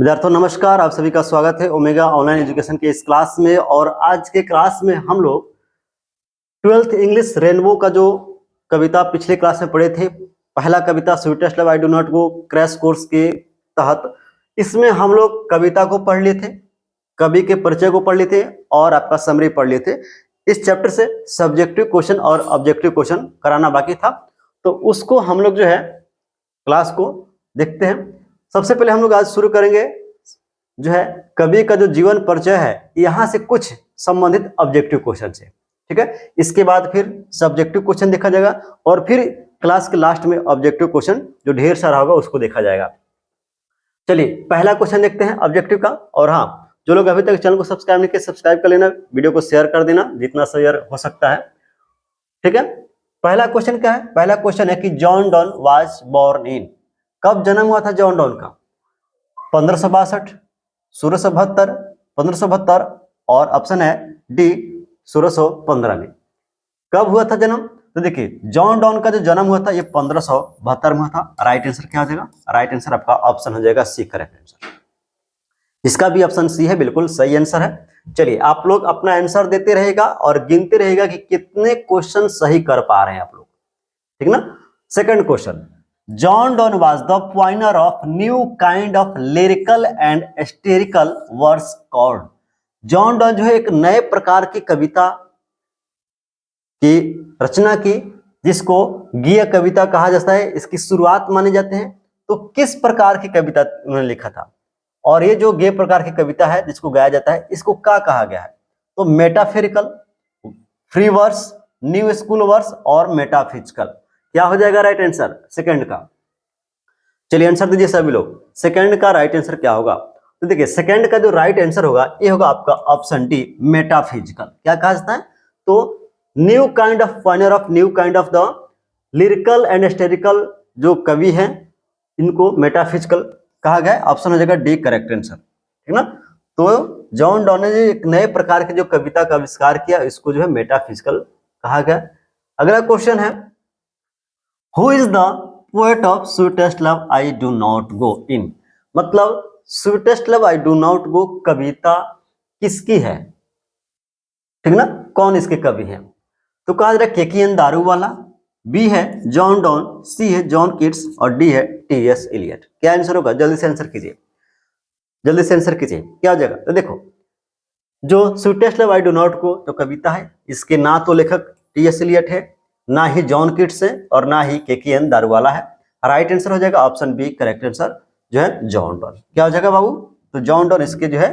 विद्यार्थियों नमस्कार, आप सभी का स्वागत है ओमेगा ऑनलाइन एजुकेशन के इस क्लास में। और आज के क्लास में हम लोग 12th इंग्लिश रेनबो का जो कविता पिछले क्लास में पढ़े थे, पहला कविता sweetest love I do not go crash course के तहत, इसमें हम लोग कविता को पढ़ लिए थे, कवि के परिचय को पढ़ लिए थे और आपका समरी पढ़ लिए थे। इस चैप्टर से सब्जेक्टिव क्वेश्चन और ऑब्जेक्टिव क्वेश्चन कराना बाकी था, तो उसको हम लोग जो है क्लास को देखते हैं। सबसे पहले हम लोग आज शुरू करेंगे जो है कवि का जो जीवन परिचय है, यहां से कुछ संबंधित ऑब्जेक्टिव क्वेश्चन से, ठीक है। इसके बाद फिर सब्जेक्टिव क्वेश्चन देखा जाएगा और फिर क्लास के लास्ट में ऑब्जेक्टिव क्वेश्चन जो ढेर सारा होगा उसको देखा जाएगा। चलिए पहला क्वेश्चन देखते हैं ऑब्जेक्टिव का। और हाँ, जो लोग अभी तक चैनल को सब्सक्राइब नहीं किए सब्सक्राइब कर लेना, वीडियो को शेयर कर देना जितना शेयर हो सकता है, ठीक है। पहला क्वेश्चन क्या है? पहला क्वेश्चन है कि John Donne was born in, कब जन्म हुआ था जॉन डॉन का? 1562, 1672, 1572 और ऑप्शन है डी 1615 में। कब हुआ था जन्म? तो देखिए जॉन डॉन का जो जन्म हुआ था ये 1572 में हुआ था। राइट आंसर क्या हो जाएगा? राइट आंसर आपका ऑप्शन हो जाएगा सी, करेक्ट आंसर। इसका भी ऑप्शन सी है, बिल्कुल सही आंसर है। चलिए आप लोग अपना आंसर देते रहेगा और गिनते रहेगा कि कितने क्वेश्चन सही कर पा रहे हैं आप लोग, ठीक ना। Second question, John Donne was the pioneer of new kind of lyrical and esoterical verse called. John Donne जो है एक नए प्रकार की कविता की रचना की जिसको गीय कविता कहा जाता है, इसकी शुरुआत माने जाते हैं। तो किस प्रकार की कविता उन्होंने लिखा था? और ये जो गे प्रकार की कविता है जिसको गाया जाता है, इसको क्या कहा गया है? तो metaphorical, free verse, new school verse और मेटाफिजिकल। क्या हो जाएगा राइट आंसर सेकंड का? चलिए आंसर दीजिए सभी लोग, सेकंड का राइट आंसर क्या होगा? तो देखिए सेकंड का जो राइट आंसर होगा ये होगा आपका ऑप्शन डी मेटाफिजिकल। क्या कहा जाता है? तो new kind of pioneer of new kind of the lyrical and esoterical जो कवि हैं इनको मेटाफिजिकल कहा गया है। ऑप्शन हो जाएगा डी करेक्ट आंसर, ठीक ना। तो जॉन डॉन ने एक नए प्रकार के जो कविता का आविष्कार किया इसको जो है मेटाफिजिकल कहा गया। अगला क्वेश्चन है, who is the poet of sweetest love I do not go in. मतलब sweetest love I do not go कविता किसकी है, ठीक ना, कौन इसके कवि हैं? तो कहा जा रहा है केकीएन दारूवाला, बी है जॉन डॉन, सी है जॉन किट्स और डी है टी.एस. इलियट। क्या आंसर होगा? जल्दी से आंसर कीजिए, जल्दी से आंसर कीजिए, क्या हो जाएगा? तो देखो जो sweetest love I do not go जो कविता है इसके ना तो लेखक टी.एस. इलियट है, ना ही जॉन किट्स है और ना ही केकीएन दारूवाला है। राइट आंसर हो जाएगा ऑप्शन बी करेक्ट आंसर जो है जॉन डॉन। क्या हो जाएगा बाबू? तो जॉन डॉन इसके जो है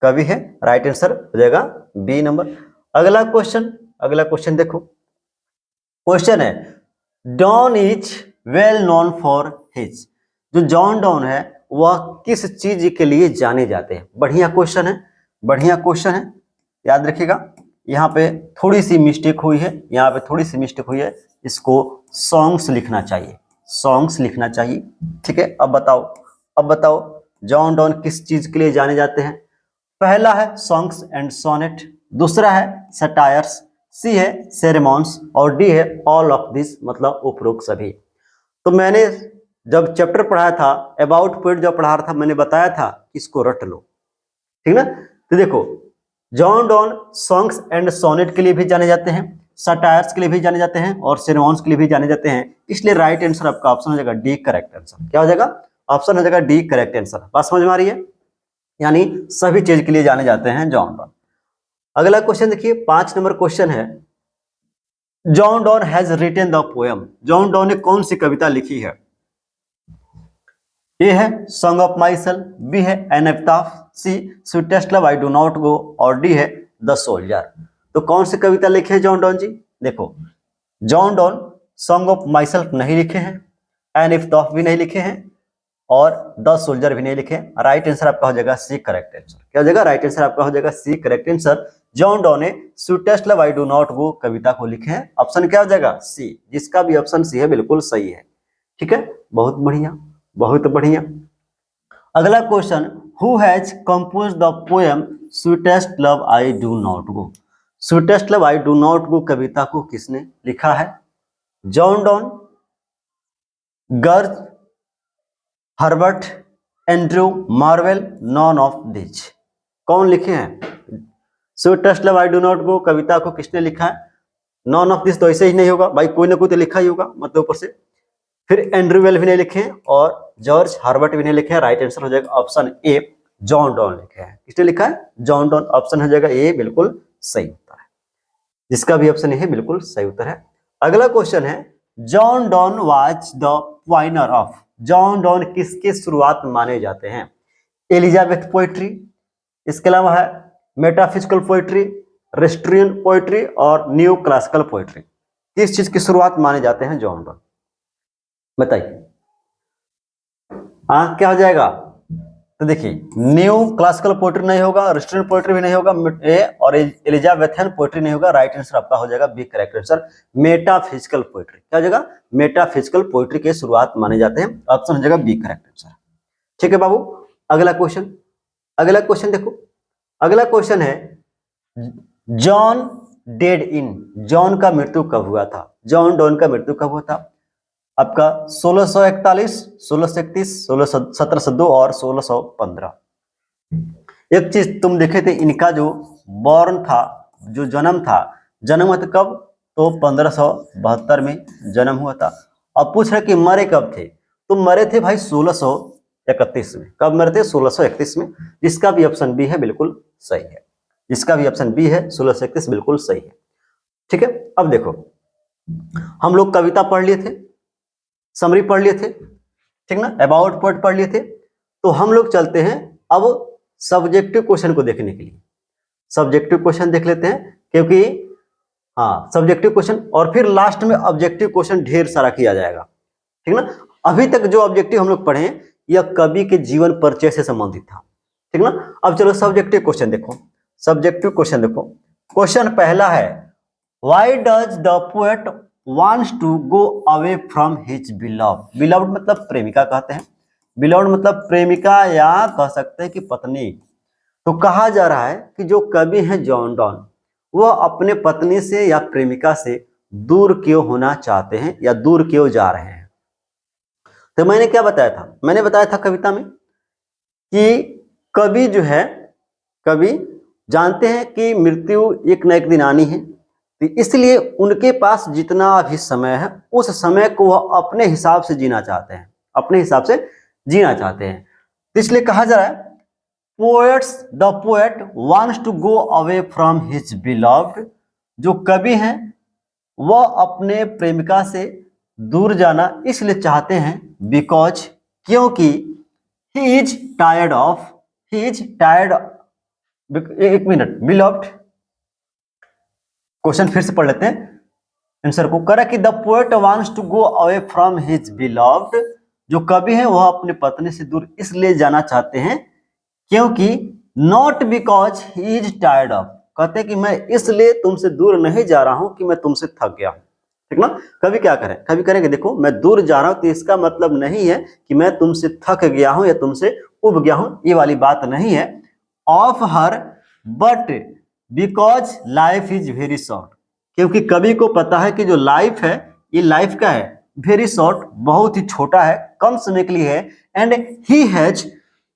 कवि है। राइट आंसर हो जाएगा बी नंबर। अगला क्वेश्चन देखो, क्वेश्चन है Donne is well known for his. जो जॉन डॉन है वह किस चीज के लिए जाने जाते हैं? बढ़िया क्वेश्चन है, बढ़िया क्वेश्चन है, याद रखिएगा। यहाँ पे थोड़ी सी मिस्टेक हुई है, यहाँ पे थोड़ी सी मिस्टेक हुई है, इसको सॉन्ग्स लिखना चाहिए, सॉन्ग्स लिखना चाहिए, ठीक है। अब बताओ जॉन डॉन किस चीज के लिए जाने जाते हैं? पहला है सॉन्ग्स एंड सोनेट, दूसरा है सटायर्स, सी है सेरेमॉन्स और डी है ऑल ऑफ दिस, मतलब उपरोक्त सभी। तो मैंने जब चैप्टर पढ़ाया था अबाउट पोएट जब पढ़ा रहा था मैंने बताया था इसको रट लो, ठीक ना। तो देखो John Donne songs and sonnet के लिए भी जाने जाते हैं, सटायर्स के लिए भी जाने जाते हैं और सेरेमॉन्स के लिए भी जाने जाते हैं। इसलिए राइट आंसर आपका ऑप्शन हो जाएगा डी करेक्ट आंसर। क्या हो जाएगा? ऑप्शन हो जाएगा डी करेक्ट आंसर। बात समझ में आ रही है? यानी सभी चीज के लिए जाने जाते हैं जॉन डॉन। अगला क्वेश्चन देखिए 5 नंबर क्वेश्चन है, John Donne has written the poem. John Donne ने कौन सी कविता लिखी है? ए है song of myself, B है an epitaph, C sweetest love I do not go और डी है द सोल्जर। तो कौन सी कविता लिखी है जॉन डॉन जी? देखो John don song of my self नहीं लिखे हैं, एन एपिटाफ भी नहीं लिखे हैं और द सोल्जर भी नहीं लिखे। राइट आंसर आपका हो जाएगा सी करेक्ट आंसर। क्या हो जाएगा? राइट आंसर आपका हो जाएगा C correct answer. John Donne ने sweetest love I do not go कविता को लिखे हैं। ऑप्शन क्या हो जाएगा? सी, जिसका भी ऑप्शन सी है बिल्कुल सही है, ठीक है। बहुत बढ़िया, बहुत बढ़िया। अगला question, who has composed the poem sweetest love I do not go. Sweetest love I do not go कविता को किसने लिखा है? John Donne, George Herbert Andrew Marvell, none of this. कौन लिखे हैं? Sweetest love I do not go कविता को किसने लिखा है? नॉन ऑफ दिस तो ऐसे ही नहीं होगा भाई, कोई ना कोई तो लिखा ही होगा मतलब ऊपर से। फिर एंड्रू वेल भी नहीं लिखे हैं और जॉर्ज हार्बर्ट भी नहीं लिखे हैं। राइट आंसर हो जाएगा ऑप्शन ए, जॉन डॉन लिखे हैं। किसने लिखा है? John don. ऑप्शन हो जाएगा ए, बिल्कुल सही उत्तर है। जिसका भी ऑप्शन ए है बिल्कुल सही उत्तर है। अगला क्वेश्चन है, John Donne was the Pioneer of. John Donne किसके शुरुआत माने जाते हैं? एलिजाबेथ पोइट्री, इसके अलावा है मेटाफिजिकल पोइट्री, रेस्ट्रियन पोइट्री और न्यू क्लासिकल पोइट्री। किस चीज की शुरुआत माने जाते हैं जॉन डॉन? बताइए। हाँ, क्या हो जाएगा? तो देखिए, न्यू क्लासिकल पोइट्री नहीं होगा, रेस्ट्रियन पोइट्री भी नहीं होगा, और एलिजाबेथन पोइट्री नहीं होगा। राइट आंसर आपका हो जाएगा B, correct answer, metaphysical poetry. क्या हो जाएगा? मेटाफिजिकल पोइट्री के शुरुआत माने जाते हैं। ऑप्शन हो जाएगा बी, करेक्ट आंसर। ठीक है बाबू, अगला क्वेश्चन। अगला क्वेश्चन देखो, अगला क्वेश्चन है, जॉन डेड इन। जॉन का मृत्यु कब हुआ था? जॉन डॉन का मृत्यु कब हुआ था? आपका 1641, 1631, 1702 और 1615। एक चीज तुम देखे थे, इनका जो बॉर्न था, जो जन्म था, जन्म हुआ था कब? तो 1572 में जन्म हुआ था। अब पूछ रहे कि मरे कब थे? तो मरे थे भाई 1631 में। कब मरे थे? 1631 में। जिसका भी ऑप्शन बी है बिल्कुल सही है। जिसका भी ऑप्शन बी है 1631 बिल्कुल सही है। ठीक है, अब देखो, हम लोग कविता पढ़ लिए थे, समरी पढ़ लिए थे, ठीक ना, अबाउट पोएट पढ़ लिए थे। तो हम लोग चलते हैं अब सब्जेक्टिव क्वेश्चन को देखने के लिए। सब्जेक्टिव क्वेश्चन देख लेते हैं, क्योंकि हाँ सब्जेक्टिव क्वेश्चन और फिर लास्ट में ऑब्जेक्टिव क्वेश्चन ढेर सारा किया जाएगा, ठीक ना। अभी तक जो ऑब्जेक्टिव हम लोग पढ़े यह कवि के जीवन परिचय से संबंधित था, ठीक ना। अब चलो सब्जेक्टिव क्वेश्चन देखो। सब्जेक्टिव क्वेश्चन देखो, क्वेश्चन पहला है, why does the poet wants to go away from his beloved. Beloved मतलब प्रेमिका कहते हैं, बिलव्ड मतलब प्रेमिका या कह सकते हैं कि पत्नी। तो कहा जा रहा है कि जो कवि हैं जॉन डॉन, वह अपने पत्नी से या प्रेमिका से दूर क्यों होना चाहते हैं या दूर क्यों जा रहे हैं। तो मैंने क्या बताया था? मैंने बताया था कविता में कि कवि जो है, कवि जानते हैं कि मृत्यु एक न एक दिन आनी है, तो इसलिए उनके पास जितना भी समय है उस समय को वह अपने हिसाब से जीना चाहते हैं, अपने हिसाब से जीना चाहते हैं। तो इसलिए कहा जा रहा है, poets the poet wants to go away from his beloved. जो कवि हैं वह अपने प्रेमिका से दूर जाना इसलिए चाहते हैं, बिकॉज क्योंकि he is tired of, he is tired, एक मिनट, बिलव्ड। क्वेश्चन फिर से पढ़ लेते हैं, आंसर को। करा कि the poet wants to go away from his beloved. जो कवि है वह अपनी पत्नी से दूर इसलिए जाना चाहते हैं क्योंकि not because he is tired of, कहते हैं कि मैं इसलिए तुमसे दूर नहीं जा रहा हूं कि मैं तुमसे थक गया हूं, ठीक ना। कवि क्या करें? कवि करेंगे, देखो मैं दूर जा रहा हूं तो इसका मतलब नहीं है कि मैं तुमसे थक गया हूं या तुमसे उब गया हूं, ये वाली बात नहीं है। Of her but because life is very short, क्योंकि कवि को पता है कि जो लाइफ है, ये लाइफ का है वेरी शॉर्ट, बहुत ही छोटा है, कम समय के लिए है। And he has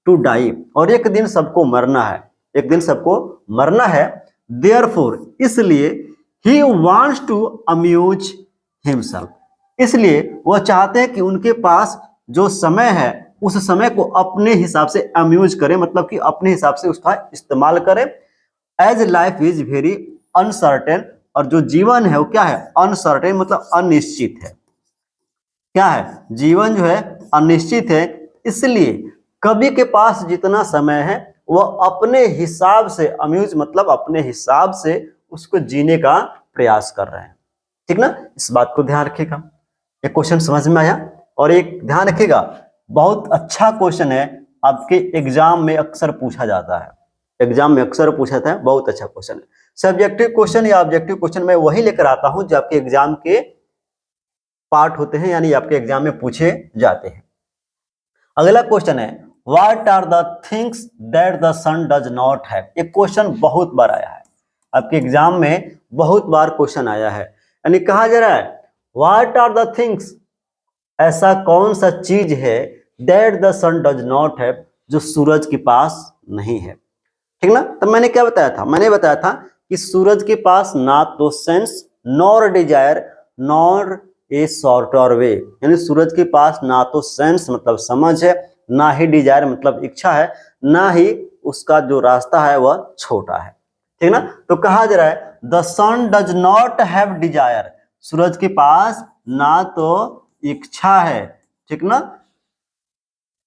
to die, और एक दिन सबको मरना है, एक दिन सबको मरना है। देयरफॉर, इसलिए he wants to amuse himself, इसलिए वह चाहते हैं कि उनके पास जो समय है उस समय को अपने हिसाब से अम्यूज करें, मतलब कि अपने हिसाब से उसका इस्तेमाल करें। As life is very uncertain, और जो जीवन है वो क्या है? अनसर्टेन मतलब अनिश्चित है। क्या है? जीवन जो है अनिश्चित है, इसलिए कवि के पास जितना समय है वह अपने हिसाब से, अम्यूज मतलब अपने हिसाब से उसको जीने का प्रयास कर रहे हैं, ठीक ना। इस बात को ध्यान रखिएगा। एक क्वेश्चन समझ में आया? और एक ध्यान रखिएगा, बहुत अच्छा क्वेश्चन है, आपके एग्जाम में अक्सर पूछा जाता है, एग्जाम में अक्सर पूछा जाता है, बहुत अच्छा क्वेश्चन है। सब्जेक्टिव क्वेश्चन या ऑब्जेक्टिव क्वेश्चन मैं वही लेकर आता हूं जो आपके एग्जाम के पार्ट होते हैं, यानी आपके एग्जाम में पूछे जाते हैं। अगला क्वेश्चन है, what are the things that the sun does not have. ये क्वेश्चन बहुत बार आया है, आपके एग्जाम में बहुत बार क्वेश्चन आया है। यानी कहा जा रहा है, व्हाट आर द थिंग्स, ऐसा कौन सा चीज है that the sun does not have, जो सूरज के पास नहीं है। ठीक ना। तब मैंने क्या बताया था, मैंने बताया था कि सूरज के पास ना तो sense nor desire nor a shorter way, यानी सूरज के पास ना तो सेंस मतलब समझ है, ना ही डिजायर मतलब इच्छा है, ना ही उसका जो रास्ता है वह छोटा है। ठीक ना। तो कहा जा रहा है the sun does not have desire, सूरज के पास ना तो इच्छा है, ठीक ना,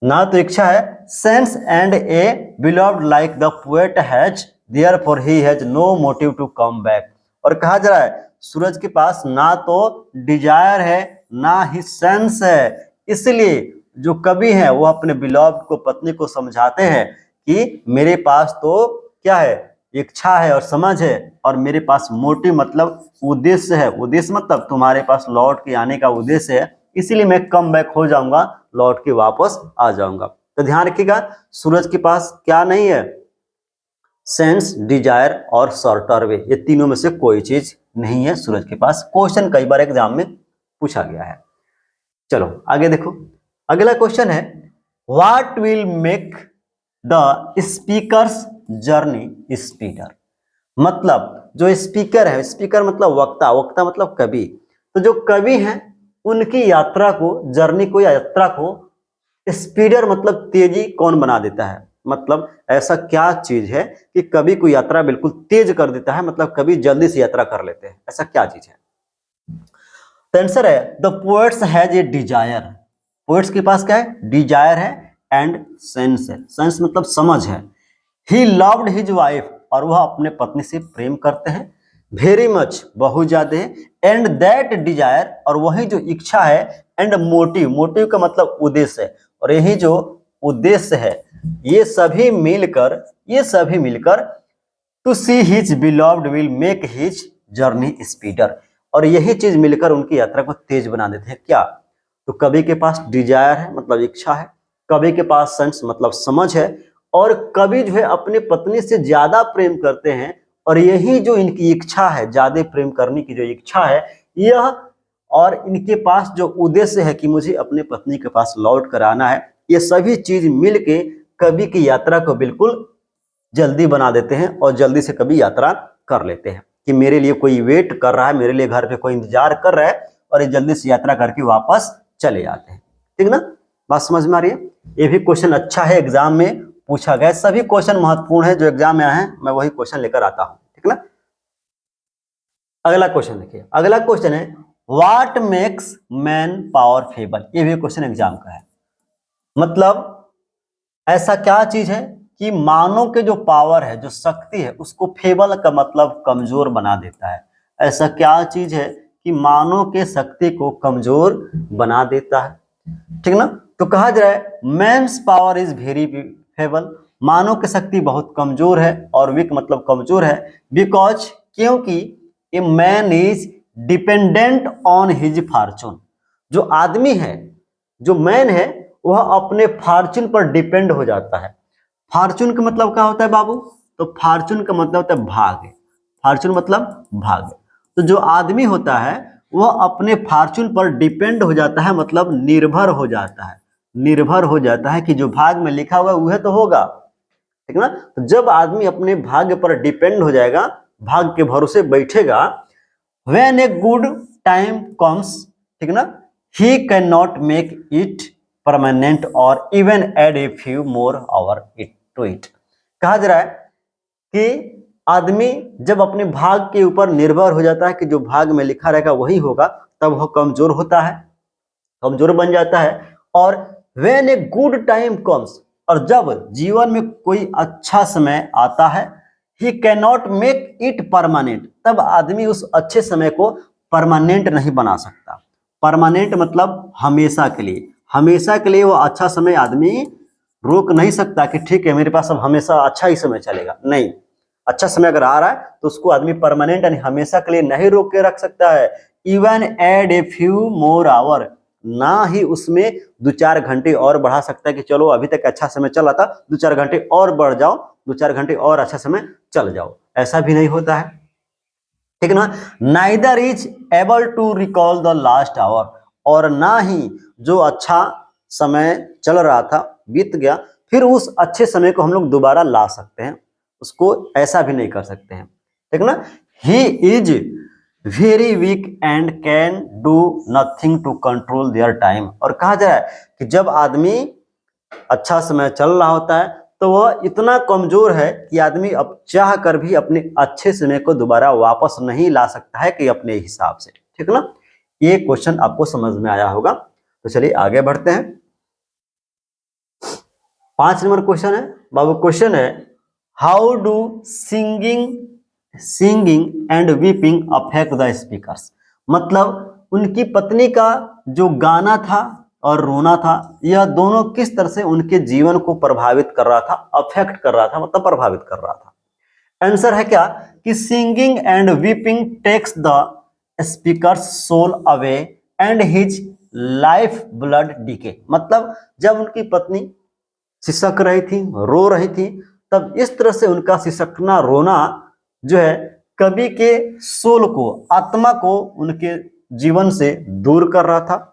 ना तो इच्छा है, sense and a beloved like the poet has therefore he has no motive to come back. और कहा जा रहा है सूरज के पास ना तो डिजायर है ना ही सेंस है, इसलिए जो कवि है वो अपने बिलव्ड को, पत्नी को समझाते हैं कि मेरे पास तो क्या है, इच्छा है और समझ है, और मेरे पास मोटिव मतलब उद्देश्य है, उद्देश्य मतलब तुम्हारे पास लौट के आने का उद्देश्य है, इसीलिए मैं कम बैक हो जाऊंगा, लौट के वापस आ जाऊंगा। तो ध्यान रखिएगा सूरज के पास क्या नहीं है, सेंस, डिजायर और शॉर्टर वे, ये तीनों में से कोई चीज नहीं है सूरज के पास। क्वेश्चन कई बार एग्जाम में पूछा गया है। चलो आगे देखो, अगला क्वेश्चन है what will make the speakers journey speeder. मतलब जो स्पीकर है, स्पीकर मतलब वक्ता, वक्ता मतलब कवि, तो जो कवि हैं उनकी यात्रा को, जर्नी को या यात्रा को स्पीडर मतलब तेजी कौन बना देता है, मतलब ऐसा क्या चीज है कि कवि को यात्रा बिल्कुल तेज कर देता है, मतलब कवि जल्दी से यात्रा कर लेते हैं, ऐसा क्या चीज है। तो आंसर है the poets has a Dzire, poets के पास क्या है, डिजायर है, एंड सेंस है, सेंस मतलब समझ है। ही लव्ड हिज वाइफ, और वह अपने पत्नी से प्रेम करते हैं, वेरी मच बहुत ज्यादा है, एंड दैट डिजायर, और वही जो इच्छा है, एंड मोटिव, मोटिव का मतलब उद्देश्य है, और यही जो उद्देश्य है, ये सभी मिलकर, ये सभी मिलकर to see his beloved will make his journey speeder, और यही चीज मिलकर उनकी यात्रा को तेज बना देते हैं। क्या, तो कवि के पास डिजायर है मतलब इच्छा है, कवि के पास सेंस मतलब समझ है, और कवि जो है अपनी पत्नी से ज्यादा प्रेम करते हैं, और यही जो इनकी इच्छा है, ज्यादा प्रेम करने की जो इच्छा है, यह और इनके पास जो उद्देश्य है कि मुझे अपने पत्नी के पास लौट कर आना है, ये सभी चीज मिलके कवि की यात्रा को बिल्कुल जल्दी बना देते हैं, और जल्दी से कभी यात्रा कर लेते हैं कि मेरे लिए कोई वेट कर रहा है, मेरे लिए घर पे कोई इंतजार कर रहा है, और ये जल्दी से यात्रा करके वापस चले जाते हैं। ठीक ना, बात समझ में आ रही है। ये भी क्वेश्चन अच्छा है, एग्जाम में पूछा गया, सभी क्वेश्चन महत्वपूर्ण है जो एग्जाम में आए हैं, मैं वही क्वेश्चन लेकर आता हूं। ठीक ना। अगला क्वेश्चन देखिए, अगला क्वेश्चन है व्हाट मेक्स मैन पावरफुल, ये भी क्वेश्चन एग्जाम का है। मतलब ऐसा क्या चीज है कि मानव के जो पावर है, जो शक्ति है, उसको फेबल का मतलब कमजोर बना देता है। ऐसा क्या चीज है कि मानव के शक्ति को कमजोर बना देता है। ठीक ना। तो कहा जा रहा है man's power is very feeble, मानव की शक्ति बहुत कमजोर है, और वीक मतलब कमजोर है, बिकॉज क्योंकि a man is dependent on his Fortune, जो आदमी है, जो मैन है, वह अपने फॉर्चून पर डिपेंड हो जाता है। फॉर्चून का मतलब क्या होता है बाबू, तो फॉर्चून का मतलब होता है भाग्य, फॉर्चून मतलब भाग्य। तो जो आदमी होता है वह अपने फॉर्चून पर डिपेंड हो जाता है, मतलब निर्भर हो जाता है, निर्भर हो जाता है कि जो भाग्य में लिखा हुआ है वह तो होगा। ठीक ना। तो जब आदमी अपने भाग्य पर डिपेंड हो जाएगा, भाग्य के भरोसे बैठेगा, when a good time comes, ठीक ना, he cannot make it permanent or even add a few more hour it to it। कहा जा रहा है कि आदमी जब अपने भाग के ऊपर निर्भर हो जाता है कि जो भाग में लिखा रहेगा वही होगा, तब वह कमजोर होता है, कमजोर बन जाता है। और when a good time comes, और जब जीवन में कोई अच्छा समय आता है, he cannot make it permanent, तब आदमी उस अच्छे समय को परमानेंट नहीं बना सकता। परमानेंट मतलब हमेशा के लिए, हमेशा के लिए वो अच्छा समय आदमी रोक नहीं सकता कि ठीक है मेरे पास अब हमेशा अच्छा ही समय चलेगा, नहीं। अच्छा समय अगर आ रहा है तो उसको आदमी परमानेंट यानी हमेशा के लिए नहीं रोक के रख सकता है। Even add a few more hour, ना ही उसमें 2-4 घंटे और बढ़ा सकता है कि चलो अभी तक अच्छा समय चल रहा था, 2-4 घंटे और बढ़ जाओ, 2-4 घंटे और अच्छा समय चल जाओ, ऐसा भी नहीं होता है। ठीक ना। Neither is able to recall the last hour, और ना ही जो अच्छा समय चल रहा था, बीत गया, फिर उस अच्छे समय को हम लोग दोबारा ला सकते हैं, उसको ऐसा भी नहीं कर सकते हैं, ठीक ना। He is very weak and can do nothing to control their time. और कहा जाए कि जब आदमी अच्छा समय चल रहा होता है तो वह इतना कमजोर है कि आदमी अब चाह कर भी अपने अच्छे समय को दोबारा वापस नहीं ला सकता है कि अपने हिसाब से, ठीक ना। ये क्वेश्चन आपको समझ में आया होगा। तो चलिए आगे बढ़ते हैं। 5 नंबर क्वेश्चन है बाबू, क्वेश्चन है how do singing and weeping affect the speakers. मतलब उनकी पत्नी का जो गाना था और रोना था, यह दोनों किस तरह से उनके जीवन को प्रभावित कर रहा था, अफेक्ट कर रहा था, मतलब प्रभावित कर रहा था। आंसर है क्या कि singing and weeping takes the speaker's soul away and his life blood decay. मतलब जब उनकी पत्नी सिसक रही थी, रो रही थी, तब इस तरह से उनका सिसकना रोना जो है कवि के सोल को, आत्मा को उनके जीवन से दूर कर रहा था।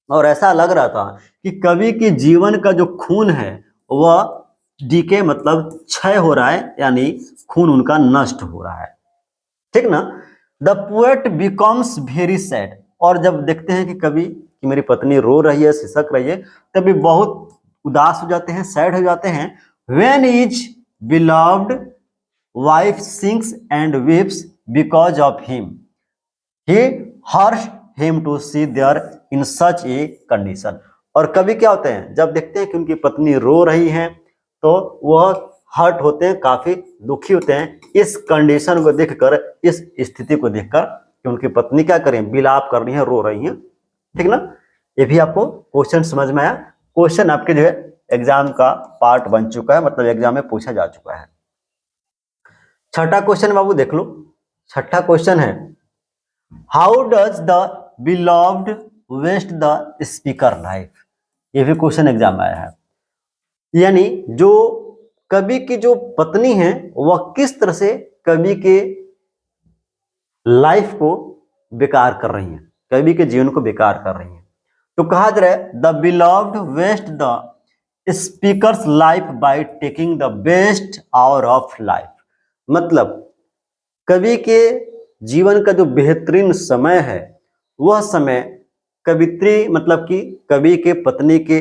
और ऐसा लग रहा था कि कवि के जीवन का जो खून है वह डीके मतलब क्षय हो रहा है, यानी खून उनका नष्ट हो रहा है, ठीक ना। The poet becomes very sad. और जब देखते हैं कि कवि कि मेरी पत्नी रो रही है, सिसक रही है, तभी बहुत उदास हो जाते हैं, सैड हो जाते हैं। When is beloved wife sings and weeps because of him, he hurts him to see there in such a condition. और कभी क्या होते हैं, जब देखते हैं कि उनकी पत्नी रो रही है तो वह हर्ट होते हैं, काफी दुखी होते हैं इस कंडीशन को देखकर, इस स्थिति को देखकर कि उनकी पत्नी क्या करें, विलाप कर रही है, रो रही है, ठीक ना। ये भी आपको क्वेश्चन समझ में आया। क्वेश्चन आपके जो है एग्जाम का पार्ट बन चुका है, मतलब एग्जाम में पूछा जा चुका है। छठा क्वेश्चन बाबू देख लो। छठा क्वेश्चन है how does the beloved waste the speaker life. ये भी क्वेश्चन एग्जाम में आया है। यानी जो कवि की जो पत्नी है वह किस तरह से कवि के लाइफ को बेकार कर रही है, कवि के जीवन को बेकार कर रही है। तो कहा जा रहा है the beloved waste the speaker's life by taking the best hour of life. मतलब कवि के जीवन का जो बेहतरीन समय है वह समय कवित्री मतलब कि कवि के पत्नी के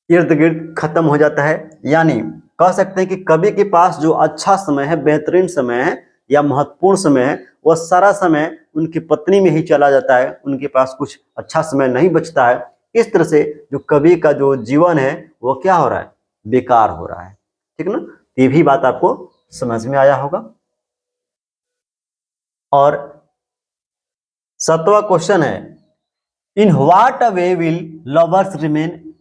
इर्द गिर्द खत्म हो जाता है। यानी कह सकते हैं कि कवि के पास जो अच्छा समय है, बेहतरीन समय है या महत्वपूर्ण समय है, वह सारा समय उनकी पत्नी में ही चला जाता है, उनके पास कुछ अच्छा समय नहीं बचता है। इस तरह से जो कवि का जो जीवन है वो क्या हो रहा है, बेकार हो रहा है, ठीक ना। ये भी बात आपको समझ में आया होगा। और 7वां क्वेश्चन है in what a way will lovers remain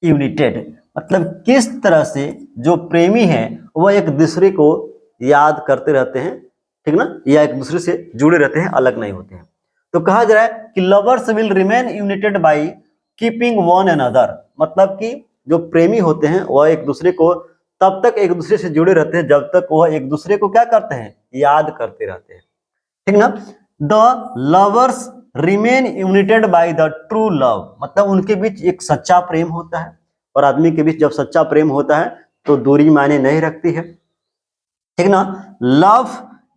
United. मतलब किस तरह से जो प्रेमी हैं वह एक दूसरे को याद करते रहते हैं, ठीक ना, या एक दूसरे से जुड़े रहते हैं, अलग नहीं होते हैं। तो कहा जा रहा है कि lovers will remain United by keeping one another. मतलब कि जो प्रेमी होते हैं वह एक दूसरे को तब तक एक दूसरे से जुड़े रहते हैं जब तक वह एक दूसरे को क्या करते हैं, याद करते रहते हैं, ठीक ना। The lovers remain United by the true love. मतलब उनके बीच एक सच्चा प्रेम होता है, और आदमी के बीच जब सच्चा प्रेम होता है तो दूरी मायने नहीं रखती है, ठीक ना। Love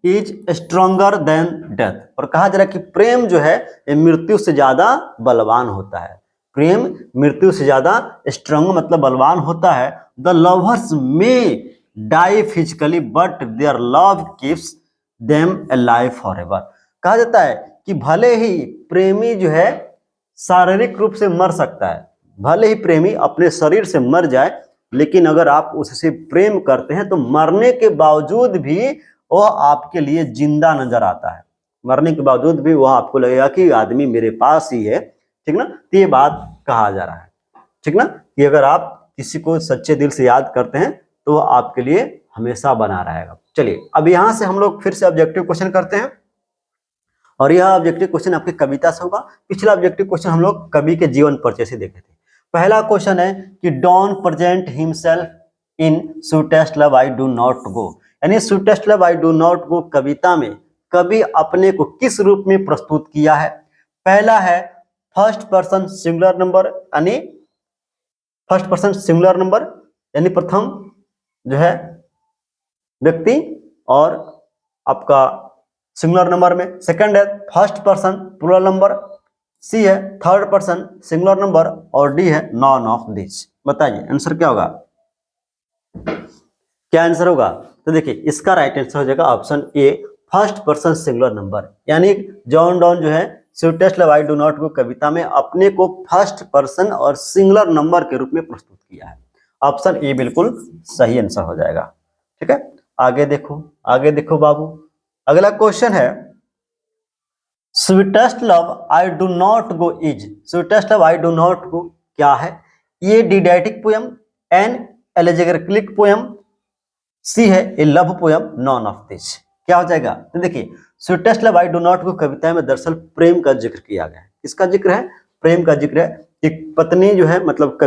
is stronger than death. और कहा जा रहा है कि प्रेम जो है मृत्यु से ज्यादा बलवान होता है, प्रेम मृत्यु से ज्यादा स्ट्रॉन्ग मतलब बलवान होता है। The lovers may die physically but their love keeps them alive forever. कहा जाता है कि भले ही प्रेमी जो है शारीरिक रूप से मर सकता है, भले ही प्रेमी अपने शरीर से मर जाए, लेकिन अगर आप उससे प्रेम करते हैं तो मरने के बावजूद भी वह आपके लिए जिंदा नजर आता है, मरने के बावजूद भी वह आपको लगेगा कि आदमी मेरे पास ही है, ठीक ना। तो ये बात कहा जा रहा है, ठीक ना, कि अगर आप किसी को सच्चे दिल से याद करते हैं तो वह आपके लिए हमेशा बना रहेगा। चलिए अब यहां से हम लोग फिर से ऑब्जेक्टिव क्वेश्चन करते हैं, और यह ऑब्जेक्टिव क्वेश्चन आपकी कविता से होगा। पिछला ऑब्जेक्टिव क्वेश्चन हम लोग कवि के जीवन परिचय से देखे थे। पहला क्वेश्चन है कि Donne present himself in sweetest love I do not go. यानी sweetest love I do not go कविता में कवि अपने को किस रूप में प्रस्तुत किया है। पहला है फर्स्ट पर्सन सिंगुलर नंबर यानी फर्स्ट पर्सन सिंगुलर नंबर यानी प्रथम जो है व्यक्ति और आपका सिंगुलर नंबर में, सेकंड है फर्स्ट पर्सन प्लूरल नंबर, सी है थर्ड पर्सन सिंगुलर नंबर और डी है नॉन ऑफ दिस। बताइए आंसर क्या होगा, क्या आंसर होगा? तो देखिए इसका राइट आंसर हो जाएगा option A first person singular number, यानी जॉन डॉन जो है sweetest love I do not को कविता में अपने को फर्स्ट पर्सन और सिंगुलर नंबर के रूप में प्रस्तुत किया है। ऑप्शन ए बिल्कुल सही आंसर हो जाएगा। ठीक है, आगे देखो, आगे देखो बाबू, अगला क्वेश्चन है sweetest love I do not go is, sweetest love I do not go क्या है? ये didactic poem, an allegoric poem, C है a love poem, none of this. क्या हो जाएगा? तो देखिए sweetest love I do not को कविता में दरअसल प्रेम का जिक्र किया गया है। किसका जिक्र है? प्रेम का जिक्र है। एक पत्नी जो है मतलब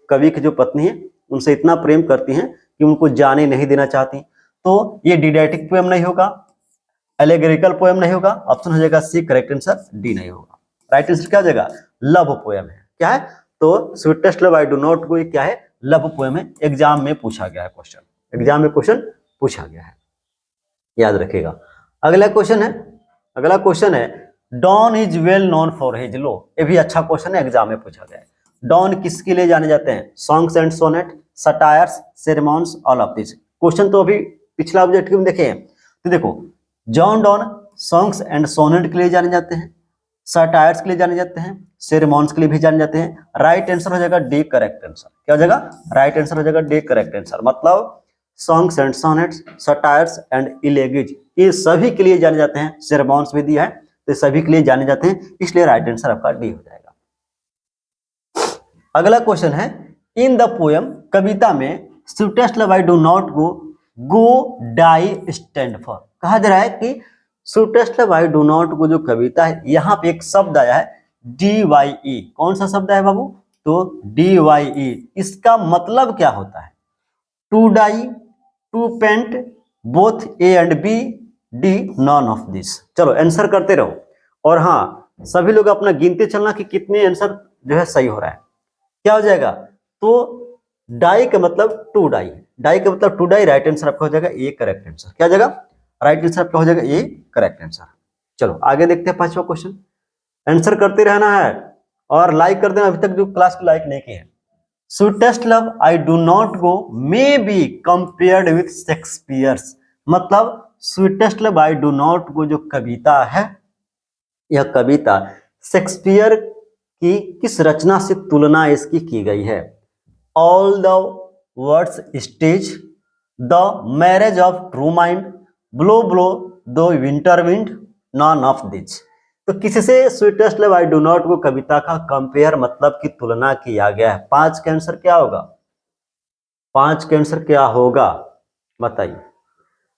कवि की जो पत्नी है उनसे इतना प्रेम करती हैं कि उनको जाने नहीं देना चाहती। तो ये डिडैक्टिक पोयम नहीं होगा, एलेगोरिकल पोयम नहीं होगा, ऑप्शन हो जाएगा सी करेक्ट आंसर, डी नहीं होगा। राइट आंसर क्या हो जाएगा? लव पोयम है। क्या है? तो sweetest love I do not को क्या है? लव पोयम है। एग्जाम में पूछा गया है क्वेश्चन, एग्जाम में क्वेश्चन पूछा गया है, याद रखिएगा। अगला क्वेश्चन है, अगला क्वेश्चन है Donne is well known for his love. ये भी अच्छा क्वेश्चन है, एग्जाम में पूछा गया है। डॉन किसके लिए जाने जाते हैं? Songs and sonnet, satires, sermons, all of this. Question तो अभी पिछला ऑब्जेक्टिव में देखे हैं। तो देखो John Donne songs and sonnet के लिए जाने जाते हैं, सटायर्स के लिए जाने जाते हैं, सेरेमॉन्स के लिए भी जाने जाते हैं। राइट आंसर हो जाएगा डी करेक्ट आंसर। क्या हो जाएगा? राइट आंसर हो जाएगा डी करेक्ट आंसर। मतलब songs and sonnets, satires and elegies ये सभी के लिए जाने जाते हैं। सेरेमॉन्स भी दिया है तो सभी के लिए जाने जाते हैं, इसलिए राइट आंसर आपका डी हो जाएगा। अगला क्वेश्चन है इन द पोयम, कविता में sweetest love I do not go die stand for. कहा जा रहा है कि sweetest love I do not को जो कविता है यहाँ पे एक शब्द आया है DYE। कौन सा शब्द है बाबू? तो DYE। इसका मतलब क्या होता है? To die, to paint, both A and B, D none of this. चलो आंसर करते रहो और हाँ सभी लोग अपना गिनते चलना कि कितने आंसर जो है सही हो रहा है। क्या हो जाएगा? तो डाई का मतलब टू डाई, डाई का मतलब टू डाई। राइट आंसर आपका हो जाएगा ए करेक्ट आंसर। क्या हो जाएगा? राइट आंसर आपका हो जाएगा ए करेक्ट आंसर। चलो आगे देखते हैं पांचवा क्वेश्चन। आंसर करते रहना है और लाइक कर देना अभी तक जो क्लास को लाइक नहीं किए हैं। Sweetest love I do not go may be compared with Shakespeare's. मतलब sweetest love I do not go जो कविता है, यह कविता शेक्सपियर की किस रचना से तुलना इसकी की गई है? All the world's stage, the marriage of true mind, blow blow thou winter wind, none of this. तो किससे sweetest love I do not को कविता का कंपेयर मतलब की तुलना किया गया है? पांच का आंसर क्या होगा? पांच का आंसर क्या होगा बताइए?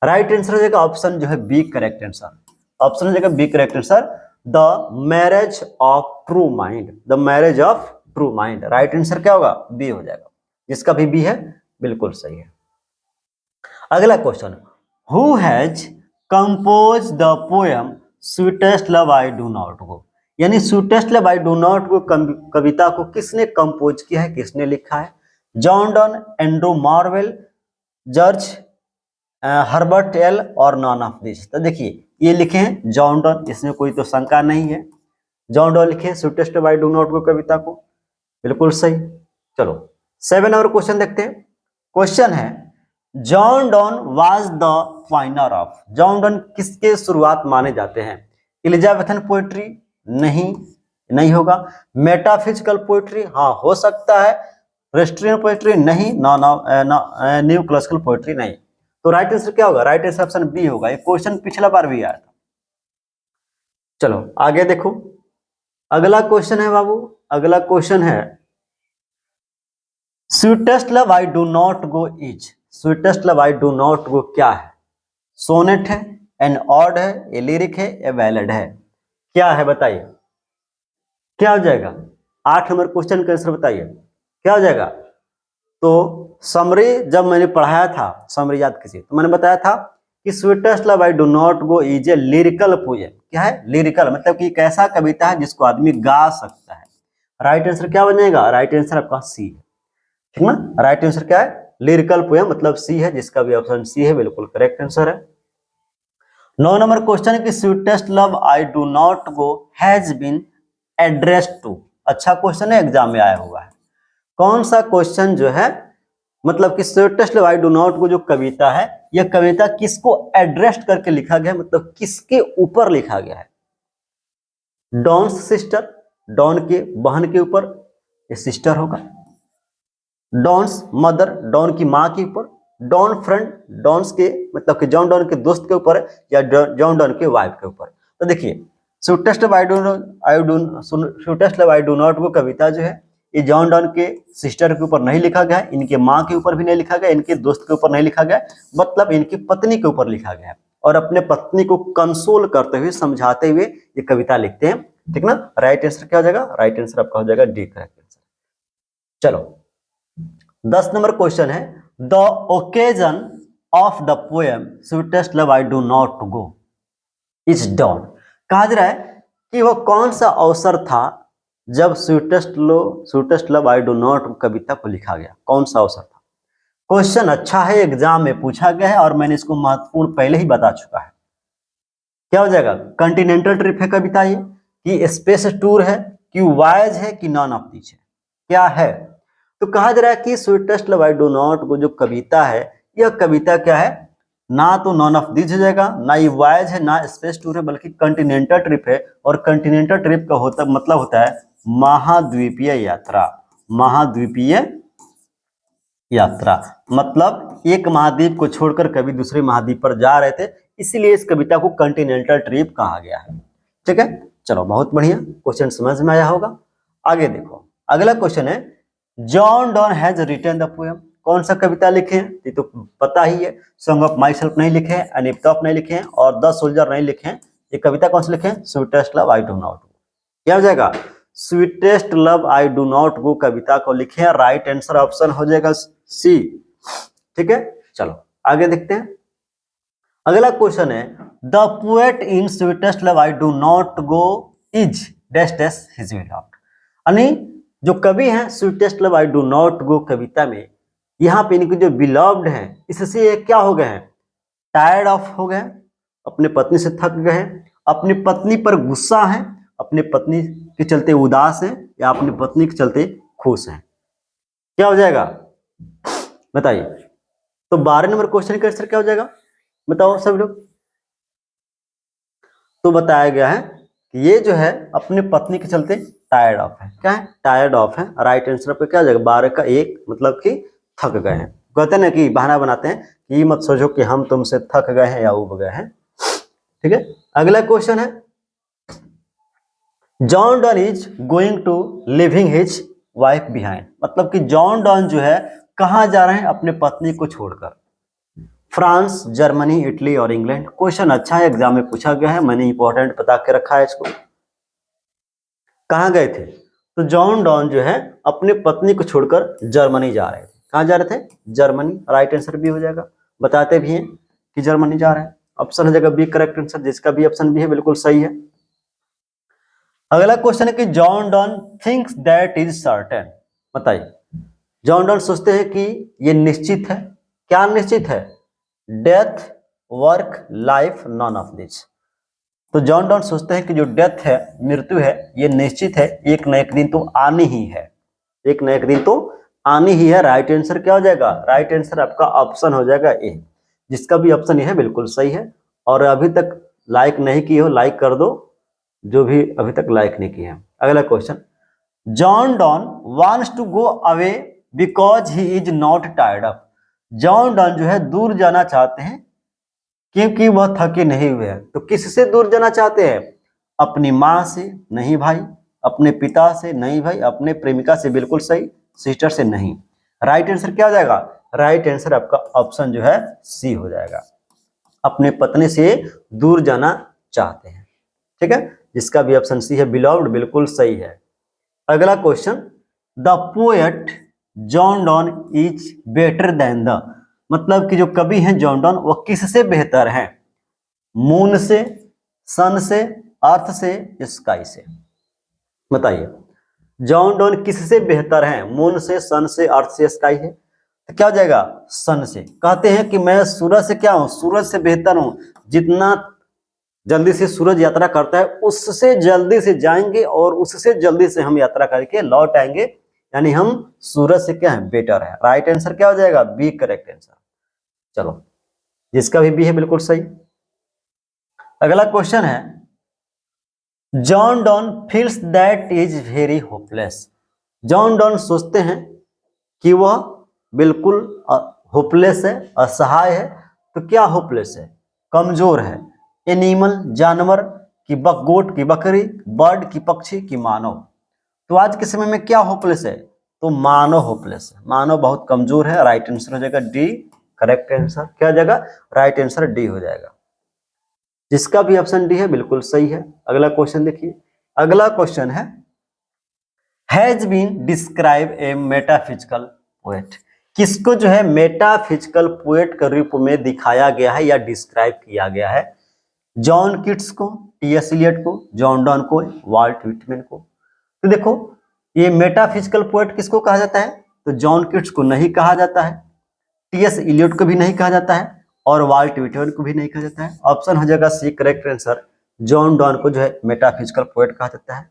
राइट आंसर हो जाएगा ऑप्शन जो है बी करेक्ट आंसर। ऑप्शन हो जाएगा B correct answer, the marriage of true mind, the marriage of true mind. Right answer क्या होगा? बी हो जाएगा। जिसका भी बी है बिल्कुल सही है। अगला question, who has compose the poem sweetest love I do not go. यानी sweetest love I do not go कविता को किसने कंपोज किया है, किसने लिखा है? John Donne, Andrew Marvell, George Herbert एल और नॉन ऑफ दिस। तो देखिए ये लिखे हैं जॉन डॉन, इसमें कोई तो शंका नहीं है। जॉन डॉन लिखे sweetest love I do not go कविता को, बिल्कुल सही। चलो 7 नंबर क्वेश्चन देखते हैं। क्वेश्चन है John Donne was the फाइनर of. John Donne किसके शुरुआत माने जाते हैं? एलिजाबेथन पोएट्री नहीं, नहीं होगा। मेटाफिजिकल पोएट्री हाँ हो सकता है। रेस्ट्रियन पोएट्री नहीं, न्यू क्लासिकल पोएट्री नहीं। तो राइट आंसर क्या होगा? राइट आंसर ऑप्शन बी होगा। ये क्वेश्चन पिछला बार भी आया था। चलो आगे देखो, अगला क्वेश्चन है बाबू, अगला क्वेश्चन है sweetest love I do not go is. Sweetest love I do not go क्या है? सोनेट है, एन ऑड है, ए लिरिक है, ए बैलेड है? क्या है बताइए? क्या हो जाएगा? 8 नंबर क्वेश्चन का आंसर बताइए क्या हो जाएगा? तो समरी जब मैंने पढ़ाया था, समरी याद कीजिए, तो मैंने बताया था कि sweetest love I do not go is a lyrical poem. क्या है? लिरिकल मतलब कि एक ऐसा कविता है जिसको आदमी गा सकता है। राइट आंसर क्या बन जाएगा? राइट आंसर आपका सी है, ठीक ना। राइट आंसर क्या है? लिरिकल पोएम मतलब सी है, जिसका भी ऑप्शन सी है बिल्कुल करेक्ट आंसर है। 9 नंबर क्वेश्चन है कि sweetest love I do not go has been addressed to. अच्छा क्वेश्चन है, एग्जाम में आया हुआ है। कौन सा क्वेश्चन जो है मतलब कि sweetest love I do not go जो कविता है, यह कविता किसको एड्रेस करके लिखा गया है, मतलब किसके ऊपर लिखा गया है? डॉन्स सिस्टर, डॉन के बहन के ऊपर, ये सिस्टर होगा। डॉन्स मदर, डॉन की माँ के ऊपर। डॉन फ्रेंड, डॉन्स के मतलब कि जॉन डॉन के दोस्त के ऊपर, या जॉन डॉन के वाइफ के ऊपर। तो देखिए sweetest love I do not go कविता जो है, ये जॉन डॉन के सिस्टर के ऊपर नहीं लिखा गया है, इनके माँ के ऊपर भी नहीं लिखा गया, इनके दोस्त के ऊपर नहीं लिखा गया, मतलब इनकी पत्नी के ऊपर लिखा गया है, और अपने पत्नी को कंसोल करते हुए समझाते हुए ये कविता लिखते हैं, ठीक ना। राइट आंसर क्या हो जाएगा? राइट आंसर आपका हो जाएगा डी करेक्ट आंसर। चलो 10 नंबर क्वेश्चन है, the occasion of the poem sweetest love I do not go is Donne. कहा जा रहा है कि वह कौन सा अवसर था जब sweetest love I do not कविता को लिखा गया, कौन सा अवसर था? क्वेश्चन अच्छा है, एग्जाम में पूछा गया है, और मैंने इसको महत्वपूर्ण पहले ही बता चुका है। क्या हो जाएगा? कॉन्टिनेंटल ट्रिप है कविता ये, कि स्पेस टूर है, कि वॉयज है, कि नॉन ऑफ दीज है, क्या है? तो कहा जा रहा है कि sweetest love I do not go जो कविता है, यह कविता क्या है? ना तो नॉन ऑफ दीज हो जाएगा, ना ये वॉयज है, ना स्पेस टूर है, बल्कि कॉन्टिनेंटल ट्रिप है। और कॉन्टिनेंटल ट्रिप का मतलब होता है महाद्वीपीय यात्रा। महाद्वीपीय यात्रा मतलब एक महाद्वीप को छोड़कर कभी दूसरे महाद्वीप पर जा रहे थे, इसीलिए इस कविता को कॉन्टिनेंटल ट्रिप कहा गया है, ठीक है। चलो बहुत बढ़िया, क्वेश्चन समझ में आया होगा। आगे देखो, अगला क्वेश्चन है, John Donne has written the poem. कौन सा कविता लिखे हैं? ये तो पता ही है, सॉन्ग ऑफ माई सेल्फ नहीं लिखे हैं, एनिप्टॉप नहीं लिखे हैं, और द सोल्जर नहीं लिखे हैं। ये कविता कौन सा लिखे हैं? Sweetest love I do not go. क्या हो जाएगा? Sweetest love I do not go कविता को लिखे हैं, राइट आंसर ऑप्शन हो जाएगा सी, ठीक है। चलो आगे देखते हैं। अगला क्वेश्चन है, the poet in sweetest love I do not go is dash dash his beloved. यानी जो कवि हैं sweetest love I do not go कविता में, यहाँ पे इनके जो बिलव्ड हैं, इससे ये क्या हो गए हैं? टायर्ड ऑफ हो गए, अपने पत्नी से थक गए हैं, अपनी पत्नी पर गुस्सा है, अपने पत्नी के चलते उदास हैं, या अपनी पत्नी के चलते खुश हैं। क्या हो जाएगा बताइए? तो 12 नंबर क्वेश्चन का आंसर क्या हो जाएगा बताओ सब लोग? तो बताया गया है कि ये जो है अपने पत्नी के चलते टायर्ड ऑफ है। क्या है? टायर्ड ऑफ है। राइट आंसर पे क्या हो जाएगा? 12 का 1 मतलब कि थक गए हैं। कहते हैं ना कि बहाना बनाते हैं कि ये मत सोचो कि हम तुमसे थक गए हैं या उब गए हैं, ठीक है। अगला क्वेश्चन है, John Donne is going to living his wife behind. मतलब कि जॉन डॉन जो है कहाँ जा रहे हैं? अपने पत्नी को छोड़कर। फ्रांस, जर्मनी, इटली और इंग्लैंड। क्वेश्चन अच्छा है, एग्जाम में पूछा गया है, मैंने इंपॉर्टेंट बता के रखा है इसको। कहाँ गए थे? तो जॉन डॉन जो है अपने पत्नी को छोड़कर जर्मनी जा रहे थे। कहाँ जा रहे थे? जर्मनी। राइट आंसर भी हो जाएगा, बताते भी हैं कि जर्मनी जा रहे हैं। ऑप्शन हो जाएगा बी करेक्ट आंसर, जिसका भी ऑप्शन भी है बिल्कुल सही है। अगला क्वेश्चन है कि John don thinks that is certain. बताइए, जॉन डॉन सोचते हैं कि ये निश्चित है। क्या निश्चित है? Death, work, life, non of this. तो जॉन डॉन सोचते हैं कि जो डेथ है, मृत्यु है, ये निश्चित है, एक न एक दिन तो आनी ही है, एक न एक दिन तो आनी ही है। राइट आंसर क्या हो जाएगा? राइट आंसर आपका ऑप्शन हो जाएगा ए, जिसका भी ऑप्शन ये है बिल्कुल सही है। और अभी तक लाइक नहीं किए हो, लाइक कर दो, जो भी अभी तक लाइक नहीं किए हैं। अगला question, John Donne wants to go away because he is not tired up. John Donne जो है दूर जाना चाहते हैं क्योंकि वह थके नहीं हुए हैं। तो किससे दूर जाना चाहते हैं? अपनी माँ से नहीं भाई, अपने पिता से नहीं भाई, अपने प्रेमिका से बिल्कुल सही, सिस्टर से नहीं। राइट आंसर क्या हो जाएगा? राइट आंसर आपका ऑप्शन जो है सी हो जाएगा, अपने पत्नी से दूर जाना चाहते हैं, ठीक है, जिसका भी ऑप्शन सी है, बिलव्ड, बिल्कुल सही है। अगला question, the poet John Donne is better than the. मतलब कि जो कवि हैं जॉन डॉन, वो किससे बेहतर हैं? मून से, सन से, अर्थ से, स्काई से। बताइए, जॉन डॉन किससे बेहतर है? मून से, सन से, अर्थ से, स्काई है। तो क्या हो जाएगा? सन से। कहते हैं कि मैं सूरज से क्या हूं? सूरज से बेहतर हूं। जितना जल्दी से सूरज यात्रा करता है उससे जल्दी से जाएंगे और उससे जल्दी से हम यात्रा करके लौट आएंगे, यानी हम सूरज से क्या है? बेटर है। राइट आंसर क्या हो जाएगा? B correct answer. चलो, जिसका भी बी है बिल्कुल सही। अगला क्वेश्चन है, John don feels that is very hopeless. John Donne सोचते हैं कि वह बिल्कुल होपलेस है, असहाय है। तो क्या होपलेस है? कमजोर है। एनिमल, जानवर की, गोट की बकरी, बर्ड की, पक्षी की, मानव। तो आज के समय में क्या होपलेस है? तो मानव होपलेस है। मानव बहुत कमजोर है। राइट आंसर हो जाएगा डी करेक्ट आंसर। क्या हो जाएगा? राइट आंसर डी हो जाएगा। जिसका भी ऑप्शन डी है बिल्कुल सही है। अगला क्वेश्चन देखिए। अगला क्वेश्चन है, has been describe a metaphysical poet. किसको जो है मेटाफिजिकल पोएट के रूप में दिखाया गया है या डिस्क्राइब किया गया है? जॉन किट्स को, टी.एस. इलियट को, जॉन डॉन को, वाल्ट व्हिटमैन को। तो देखो, ये मेटाफिजिकल पोएट किसको कहा जाता है? तो जॉन किट्स को नहीं कहा जाता है, टी.एस. इलियट को भी नहीं कहा जाता है और वाल्ट व्हिटमैन को भी नहीं कहा जाता है। ऑप्शन हो जाएगा C correct answer. John Donne को जो है मेटाफिजिकल पोएट कहा जाता है।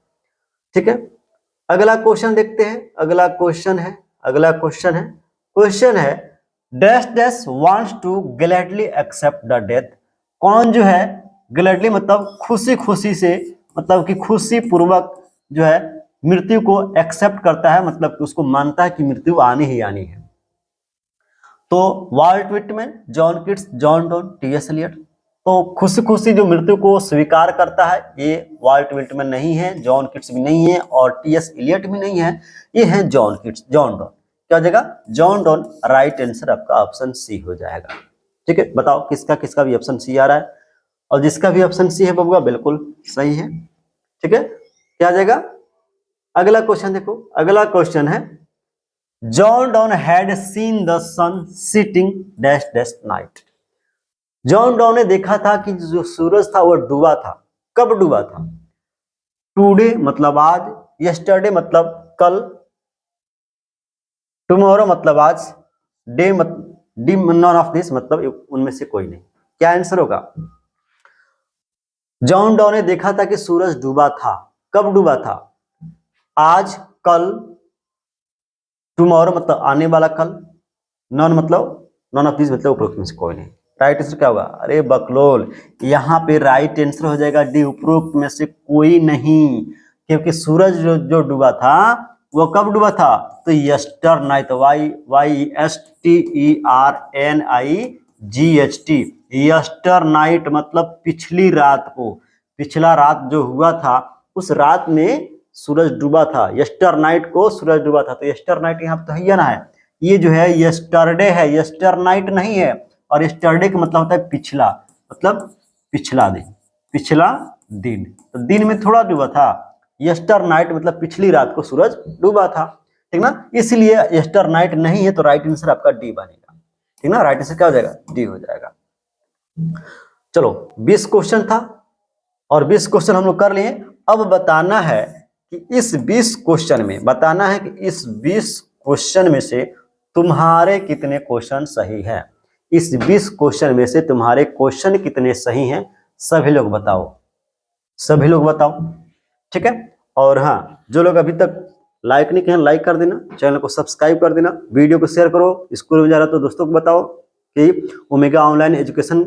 ठीक है, अगला क्वेश्चन देखते हैं। अगला क्वेश्चन है dash dash wants to gladly accept the death. कौन जो है ग्लैडली मतलब खुशी खुशी से, मतलब कि खुशी पूर्वक जो है मृत्यु को एक्सेप्ट करता है, मतलब कि उसको मानता है कि मृत्यु आनी ही आनी है। तो Walt Whitman, John Keats, John Donne, T S. Eliot. तो खुशी खुशी जो मृत्यु को स्वीकार करता है ये वाल्ट व्हिटमैन नहीं है, जॉन किट्स भी नहीं है और टी.एस. इलियट भी नहीं है, ये है जॉन किट्स, जॉन डॉन। क्या हो जाएगा? John Donne. राइट आंसर आपका ऑप्शन सी हो जाएगा। ठीक है, बताओ किसका किसका भी ऑप्शन सी आ रहा है? और जिसका भी ऑप्शन सी है बबुआ बिल्कुल सही है। ठीक है, क्या आ जाएगा? अगला क्वेश्चन देखो। अगला क्वेश्चन है, John Donne had seen the sun sitting dash dash night. John Donne ने देखा था कि जो सूरज था वो डूबा था। कब डूबा था? टुडे मतलब आज, यस्टरडे मतलब कल, टुमारो मतलब आज, डी नॉन ऑफ दिस मतलब उनमें से कोई नहीं। क्या आंसर होगा? जॉन डॉन ने देखा था कि सूरज डूबा था। कब डूबा था? आज, कल, टुमारो मतलब आने वाला कल, नॉन ऑफ दिस मतलब उपरोक्त में से कोई नहीं। राइट आंसर क्या होगा? अरे बकलोल, यहाँ पे राइट आंसर हो जाएगा डी, उपरोक्त में से कोई नहीं। क्योंकि सूरज जो डूबा था वो कब डूबा था? तो यस्टर नाइट, YESTERNIGHT, यस्टर नाइट मतलब पिछली रात को। पिछला रात जो हुआ था उस रात में सूरज डूबा था। यस्टर नाइट को सूरज डूबा था। तो यस्टर नाइट यहाँ पे तो है ना है, ये जो है यस्टरडे है, यस्टर नाइट नहीं है। और यस्टरडे का मतलब होता है पिछला, मतलब पिछला दिन, पिछला दिन। तो दिन में थोड़ा डूबा था। यस्टर नाइट मतलब पिछली रात को सूरज डूबा था। ठीक ना, इसलिए यस्टर नाइट नहीं है। तो राइट आंसर आपका डी बनेगा। ठीक ना, राइट आंसर क्या हो जाएगा? डी हो जाएगा। चलो, 20 क्वेश्चन था और 20 क्वेश्चन हम लोग कर लिए। अब बताना है कि इस 20 क्वेश्चन में, बताना है कि इस 20 क्वेश्चन में से तुम्हारे कितने क्वेश्चन सही हैं। इस 20 क्वेश्चन में से तुम्हारे क्वेश्चन कितने सही हैं, सभी लोग बताओ, सभी लोग बताओ। ठीक है, और हाँ, जो लोग अभी तक लाइक नहीं किए लाइक कर देना, चैनल को सब्सक्राइब कर देना, वीडियो को शेयर करो। स्कूल में जा रहा तो दोस्तों को बताओ कि ओमेगा ऑनलाइन एजुकेशन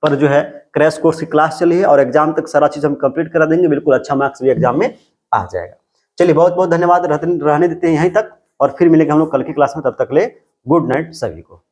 पर जो है क्रैश कोर्स की क्लास चली है और एग्जाम तक सारा चीज हम कंप्लीट करा देंगे। बिल्कुल अच्छा मार्क्स भी एग्जाम में आ जाएगा। चलिए, बहुत बहुत धन्यवाद। रहने देते हैं यहीं तक और फिर मिलेंगे हम लोग कल की क्लास में। तब तक ले गुड नाइट सभी को।